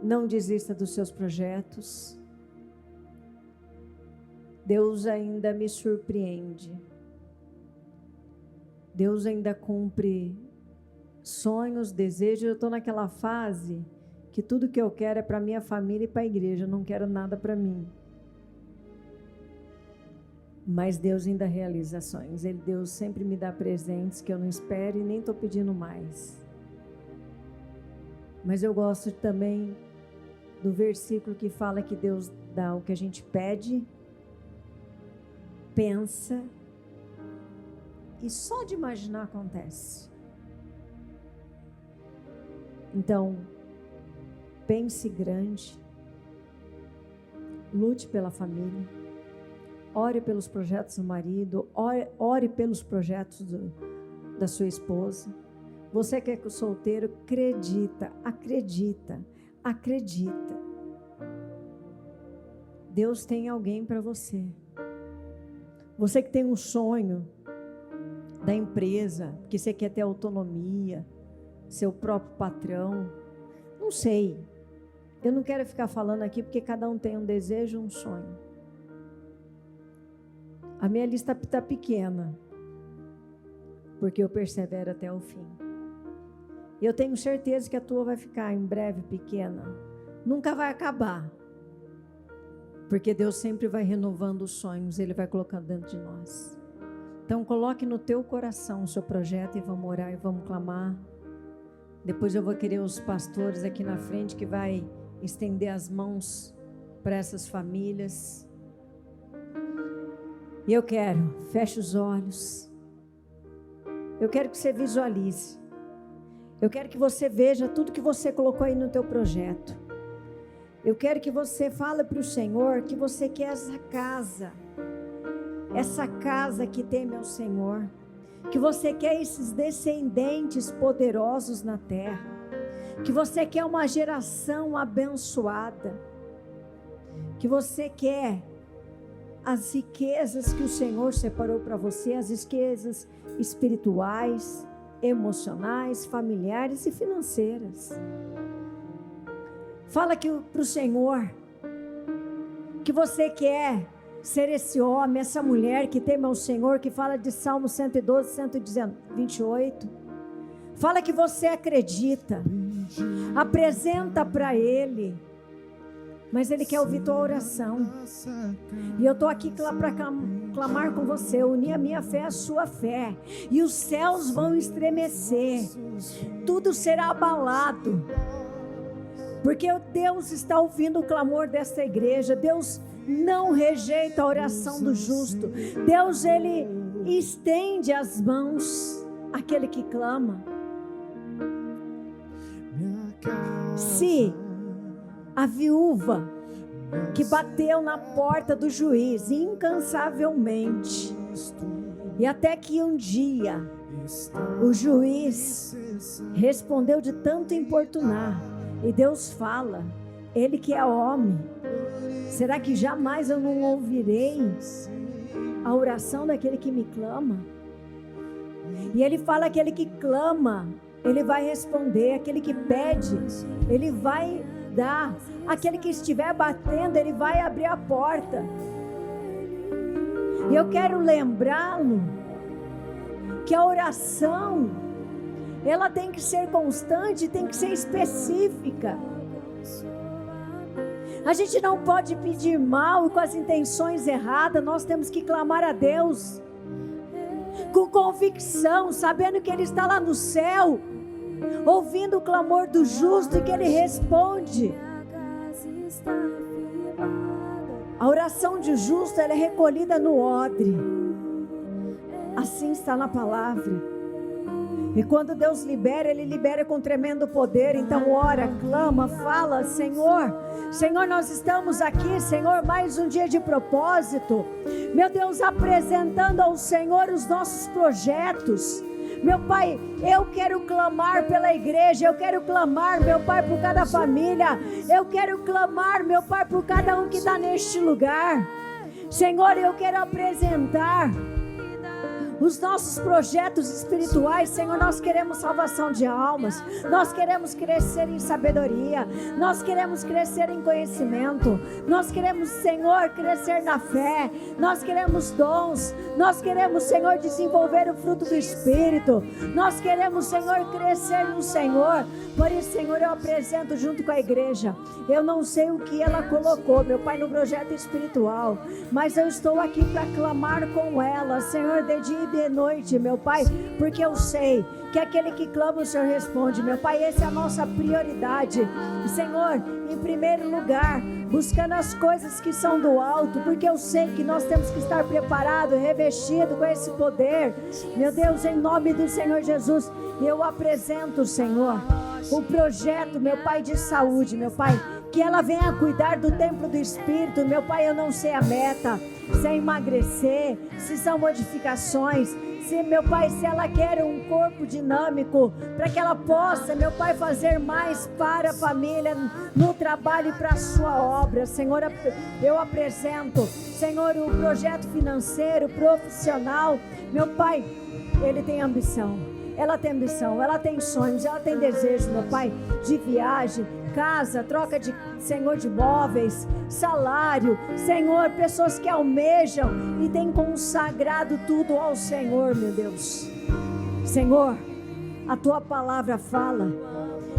Não desista dos seus projetos. Deus ainda me surpreende. Deus ainda cumpre sonhos, desejos. Eu estou naquela fase que tudo que eu quero é para a minha família e para a igreja. Eu não quero nada para mim. Mas Deus ainda realiza sonhos. Deus sempre me dá presentes que eu não espero e nem estou pedindo mais. Mas eu gosto também do versículo que fala que Deus dá o que a gente pede, pensa, e só de imaginar acontece. Então, pense grande, lute pela família, ore pelos projetos do marido, ore pelos projetos da sua esposa. Você que é solteiro, acredita. Deus tem alguém para você. Você que tem um sonho da empresa, que você quer ter autonomia, seu próprio patrão, não sei. Eu não quero ficar falando aqui porque cada um tem um desejo, um sonho. A minha lista está pequena, porque eu persevero até o fim. E eu tenho certeza que a tua vai ficar em breve pequena. Nunca vai acabar. Porque Deus sempre vai renovando os sonhos, Ele vai colocando dentro de nós. Então coloque no teu coração o seu projeto e vamos orar e vamos clamar. Depois eu vou querer os pastores aqui na frente que vai estender as mãos para essas famílias. E eu quero, feche os olhos. Eu quero que você visualize. Eu quero que você veja tudo que você colocou aí no teu projeto. Eu quero que você fale para o Senhor que você quer essa casa que teme ao Senhor, que você quer esses descendentes poderosos na terra, que você quer uma geração abençoada, que você quer as riquezas que o Senhor separou para você, as riquezas espirituais, emocionais, familiares e financeiras. Fala para o Senhor que você quer ser esse homem, essa mulher que teme ao Senhor, que fala de Salmo 112, 128. Fala que você acredita, apresenta para Ele, mas Ele quer ouvir tua oração. E eu estou aqui para clamar com você, unir a minha fé à sua fé, e os céus vão estremecer, tudo será abalado, porque Deus está ouvindo o clamor desta igreja. Deus não rejeita a oração do justo. Deus, Ele estende as mãos àquele que clama. Se a viúva que bateu na porta do juiz incansavelmente, e até que um dia o juiz respondeu de tanto importunar, e Deus fala, Ele que é homem, será que jamais eu não ouvirei a oração daquele que me clama? E Ele fala, aquele que clama, Ele vai responder, aquele que pede, Ele vai dar, aquele que estiver batendo, Ele vai abrir a porta. E eu quero lembrá-lo que a oração, ela tem que ser constante, tem que ser específica. A gente não pode pedir mal e com as intenções erradas. Nós temos que clamar a Deus com convicção, sabendo que Ele está lá no céu, ouvindo o clamor do justo e que Ele responde. A oração de justo, ela é recolhida no odre. Assim está na palavra. E quando Deus libera, Ele libera com tremendo poder. Então ora, clama, fala, Senhor, nós estamos aqui, Senhor, mais um dia de propósito, meu Deus, apresentando ao Senhor os nossos projetos. Meu Pai, eu quero clamar pela igreja, eu quero clamar, meu Pai, por cada família, eu quero clamar, meu Pai, por cada um que está neste lugar. Senhor, eu quero apresentar os nossos projetos espirituais. Senhor, nós queremos salvação de almas, nós queremos crescer em sabedoria, nós queremos crescer em conhecimento, nós queremos, Senhor, crescer na fé, nós queremos dons, nós queremos, Senhor, desenvolver o fruto do Espírito, nós queremos, Senhor, crescer no Senhor. Por isso, Senhor, eu apresento junto com a igreja, eu não sei o que ela colocou, meu Pai, no projeto espiritual, mas eu estou aqui para clamar com ela, Senhor, de dia e de noite, meu Pai, porque eu sei que aquele que clama o Senhor responde, meu Pai. Essa é a nossa prioridade, Senhor, em primeiro lugar, buscando as coisas que são do alto, porque eu sei que nós temos que estar preparados, revestidos com esse poder, meu Deus, em nome do Senhor Jesus. Eu apresento, Senhor, o projeto, meu Pai, de saúde, meu Pai, que ela venha cuidar do templo do Espírito, meu Pai. Eu não sei a meta, se é emagrecer, se são modificações, se, meu Pai, se ela quer um corpo dinâmico, para que ela possa, meu Pai, fazer mais para a família, no trabalho e para a sua obra. Senhor, eu apresento, Senhor, o projeto financeiro, profissional, meu Pai, ele tem ambição, ela tem ambição, ela tem sonhos, ela tem desejos, meu Pai, de viagem, casa, troca de, Senhor, de móveis, salário, Senhor, pessoas que almejam e têm consagrado tudo ao Senhor, meu Deus. Senhor, a Tua palavra fala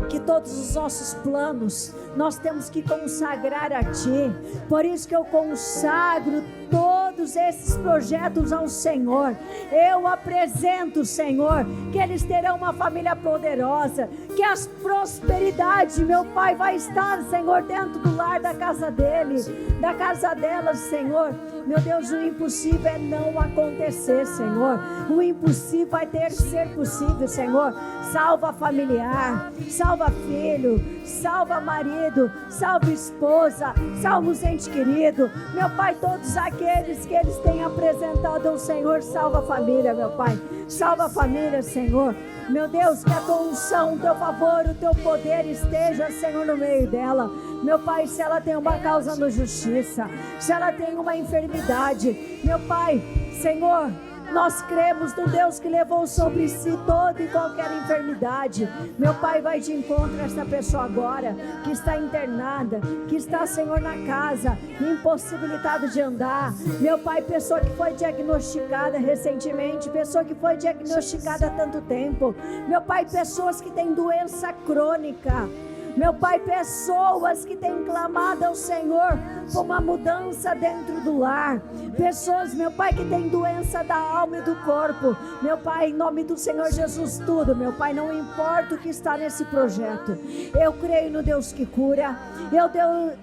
que todos os nossos planos nós temos que consagrar a Ti. Por isso que eu consagro todos todos esses projetos ao Senhor. Eu apresento, Senhor, que eles terão uma família poderosa, que a prosperidade, meu Pai, vai estar, Senhor, dentro do lar da casa dele, da casa delas, Senhor. Meu Deus, o impossível é não acontecer, Senhor. O impossível vai ter que ser possível, Senhor. Salva familiar, salva filho, salva marido, salva esposa, salva os entes queridos. Meu Pai, todos aqueles que eles têm apresentado ao Senhor, salva a família, meu Pai. Salva a família, Senhor. Meu Deus, que a tua unção, o teu favor, o teu poder esteja, Senhor, no meio dela. Meu Pai, se ela tem uma causa na justiça, se ela tem uma enfermidade, meu Pai, Senhor, nós cremos no Deus que levou sobre si toda e qualquer enfermidade. Meu Pai, vai de encontro a esta pessoa agora, que está internada, que está, Senhor, na casa, impossibilitada de andar. Meu Pai, pessoa que foi diagnosticada recentemente, pessoa que foi diagnosticada há tanto tempo. Meu Pai, pessoas que têm doença crônica. Meu Pai, pessoas que têm clamado ao Senhor por uma mudança dentro do lar. Pessoas, meu Pai, que têm doença da alma e do corpo. Meu Pai, em nome do Senhor Jesus, tudo, meu Pai, não importa o que está nesse projeto. Eu creio no Deus que cura. Eu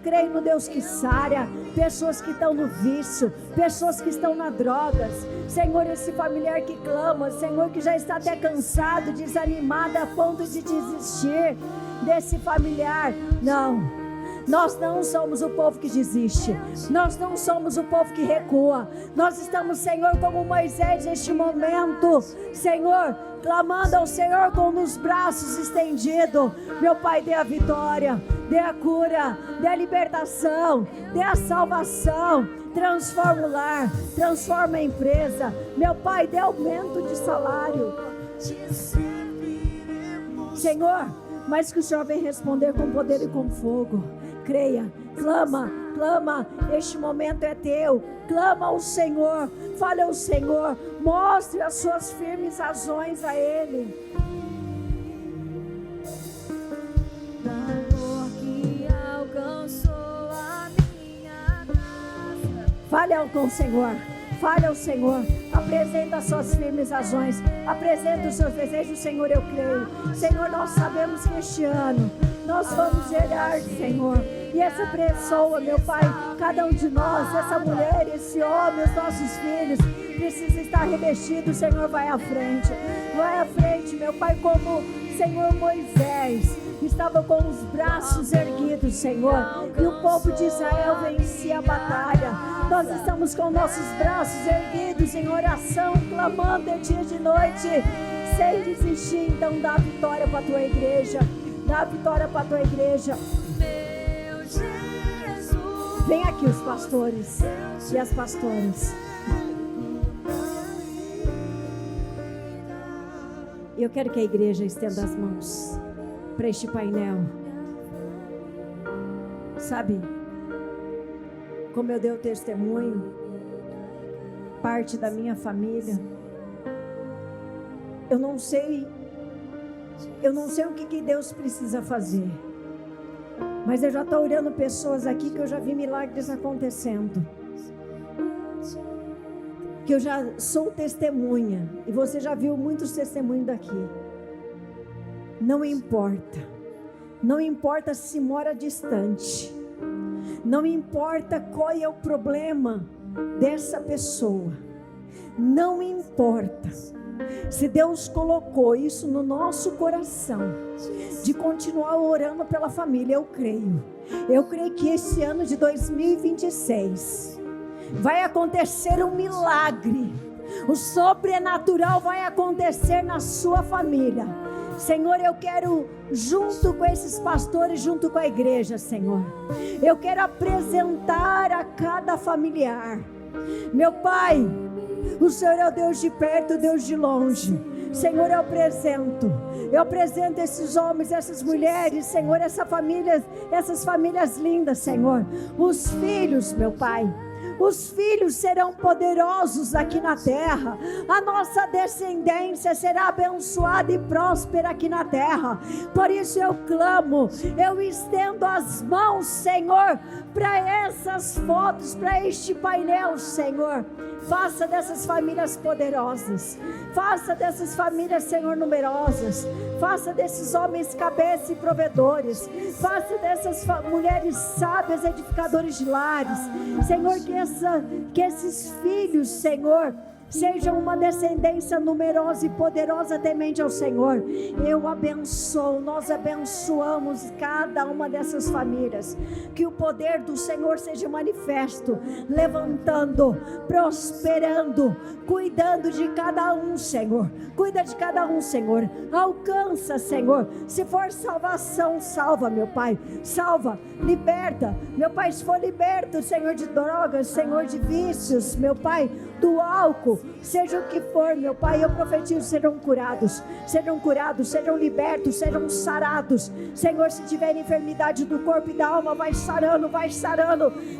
creio no Deus que sara. Pessoas que estão no vício, pessoas que estão na drogas. Senhor, esse familiar que clama, Senhor, que já está até cansado, desanimado a ponto de desistir desse familiar. Não, nós não somos o povo que desiste, nós não somos o povo que recua. Nós estamos, Senhor, como Moisés neste momento, Senhor, clamando ao Senhor com os braços estendidos. Meu Pai, dê a vitória, dê a cura, dê a libertação, dê a salvação. Transforma o lar, transforma a empresa. Meu Pai, dê aumento de salário, Senhor. Mas que o Senhor vem responder com poder e com fogo. Creia, clama, clama, este momento é teu. Clama ao Senhor, fale ao Senhor, mostre as suas firmes razões a Ele. Fale com o Senhor. Fale ao Senhor, apresenta as suas firmes razões, apresenta os seus desejos. Senhor, eu creio. Senhor, nós sabemos que este ano nós vamos gerar, Senhor, e essa pessoa, meu Pai, cada um de nós, essa mulher, esse homem, os nossos filhos, precisa estar revestido. Senhor, vai à frente, meu Pai, como, Senhor, Moisés estava com os braços erguidos, Senhor, e o povo de Israel vencia a batalha. Nós estamos com nossos braços erguidos em oração, clamando de dia e de noite, sem desistir. Então dá a vitória para a tua igreja, dá a vitória para a tua igreja. Vem aqui os pastores e as pastoras. E eu quero que a igreja estenda as mãos para este painel. Sabe, como eu dei o testemunho, parte da minha família, eu não sei o que Deus precisa fazer, mas eu já estou olhando pessoas aqui que eu já vi milagres acontecendo, que eu já sou testemunha, e você já viu muitos testemunhos daqui. Não importa se mora distante, não importa qual é o problema dessa pessoa, não importa. Se Deus colocou isso no nosso coração, de continuar orando pela família, eu creio que esse ano de 2026 vai acontecer um milagre, o sobrenatural vai acontecer na sua família. Senhor, eu quero, junto com esses pastores, junto com a igreja, Senhor, eu quero apresentar a cada familiar. Meu Pai, o Senhor é o Deus de perto, o Deus de longe. Senhor, eu apresento esses homens, essas mulheres, Senhor, essas famílias lindas, Senhor. Os filhos, meu Pai, Os filhos serão poderosos aqui na terra. A nossa descendência será abençoada e próspera aqui na terra. Por isso eu clamo, eu estendo as mãos, Senhor, para essas fotos, para este painel, Senhor. Faça dessas famílias poderosas. Faça dessas famílias, Senhor, numerosas. Faça desses homens cabeça e provedores. Faça dessas mulheres sábias, edificadores de lares. Senhor, que esses filhos, Senhor, sejam uma descendência numerosa e poderosa temente ao Senhor. Eu abençoo, nós abençoamos cada uma dessas famílias. Que o poder do Senhor seja manifesto, levantando, prosperando, cuidando de cada um, Senhor. Cuida de cada um, Senhor. Alcança, Senhor. Se for salvação, salva, meu Pai. Salva, liberta, meu Pai. Se for liberto, Senhor, de drogas, Senhor, de vícios, meu Pai, do álcool, seja o que for, meu Pai, eu profetizo, serão curados, sejam libertos, sejam sarados. Senhor, se tiver enfermidade do corpo e da alma, vai sarando,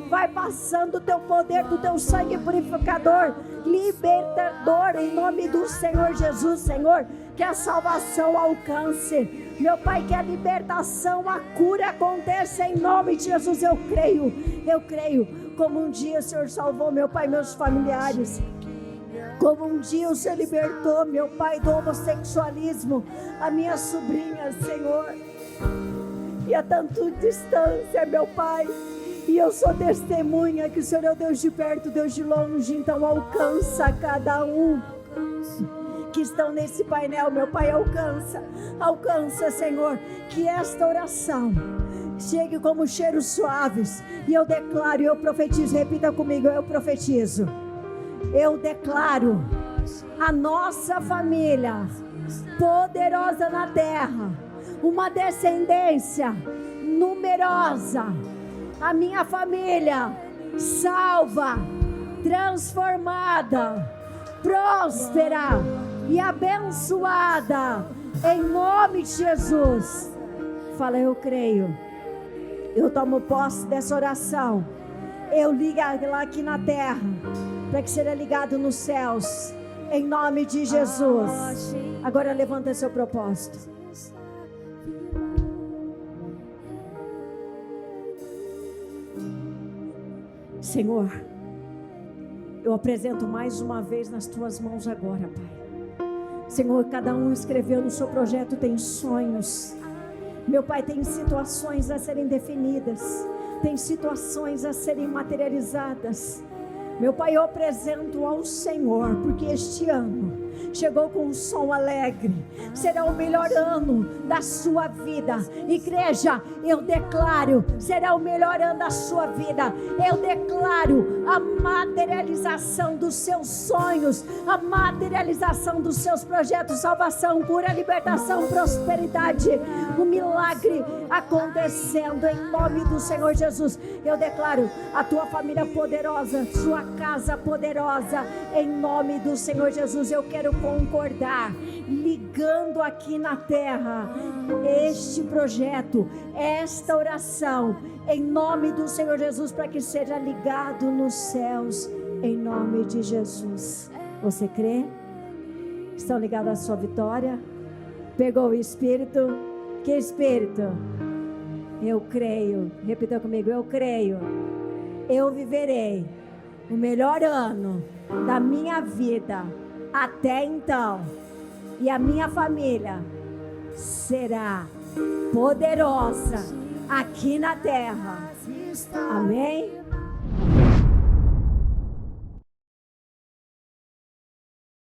vai passando o teu poder do teu sangue purificador, libertador, em nome do Senhor Jesus. Senhor, que a salvação alcance, meu Pai, que a libertação, a cura aconteça em nome de Jesus. Eu creio, como um dia o Senhor salvou, meu Pai, meus familiares, como um dia o Senhor libertou, meu Pai, do homossexualismo, a minha sobrinha, Senhor, e a tanto distância, meu Pai, e eu sou testemunha que o Senhor é o Deus de perto, Deus de longe. Então alcança cada um que estão nesse painel, meu Pai, alcança, Senhor, que esta oração chegue como cheiros suaves. E eu declaro, eu profetizo, repita comigo, eu declaro a nossa família poderosa na terra, uma descendência numerosa, a minha família salva, transformada, próspera e abençoada, em nome de Jesus. Fala, eu creio, eu tomo posse dessa oração, eu ligo ela aqui na terra, para que seja ligado nos céus, em nome de Jesus. Agora levanta seu propósito. Senhor, eu apresento mais uma vez nas tuas mãos agora, Pai. Senhor, cada um escreveu no seu projeto, tem sonhos, meu Pai, tem situações a serem definidas, tem situações a serem materializadas. Meu Pai, eu apresento ao Senhor, porque este ano chegou com um som alegre, será o melhor ano da sua vida. Igreja, eu declaro, será o melhor ano da sua vida. Eu declaro a materialização dos seus sonhos, a materialização dos seus projetos, salvação, cura, libertação, prosperidade, o milagre acontecendo em nome do Senhor Jesus. Eu declaro a tua família poderosa, sua casa poderosa, em nome do Senhor Jesus. Eu quero concordar, ligando aqui na terra este projeto, esta oração, em nome do Senhor Jesus, para que seja ligado nos céus, em nome de Jesus. Você crê? Estão ligados à sua vitória? Pegou o Espírito? Que Espírito? Eu creio. Repita comigo, eu creio. Eu viverei o melhor ano da minha vida até então, e a minha família será poderosa aqui na terra. Amém?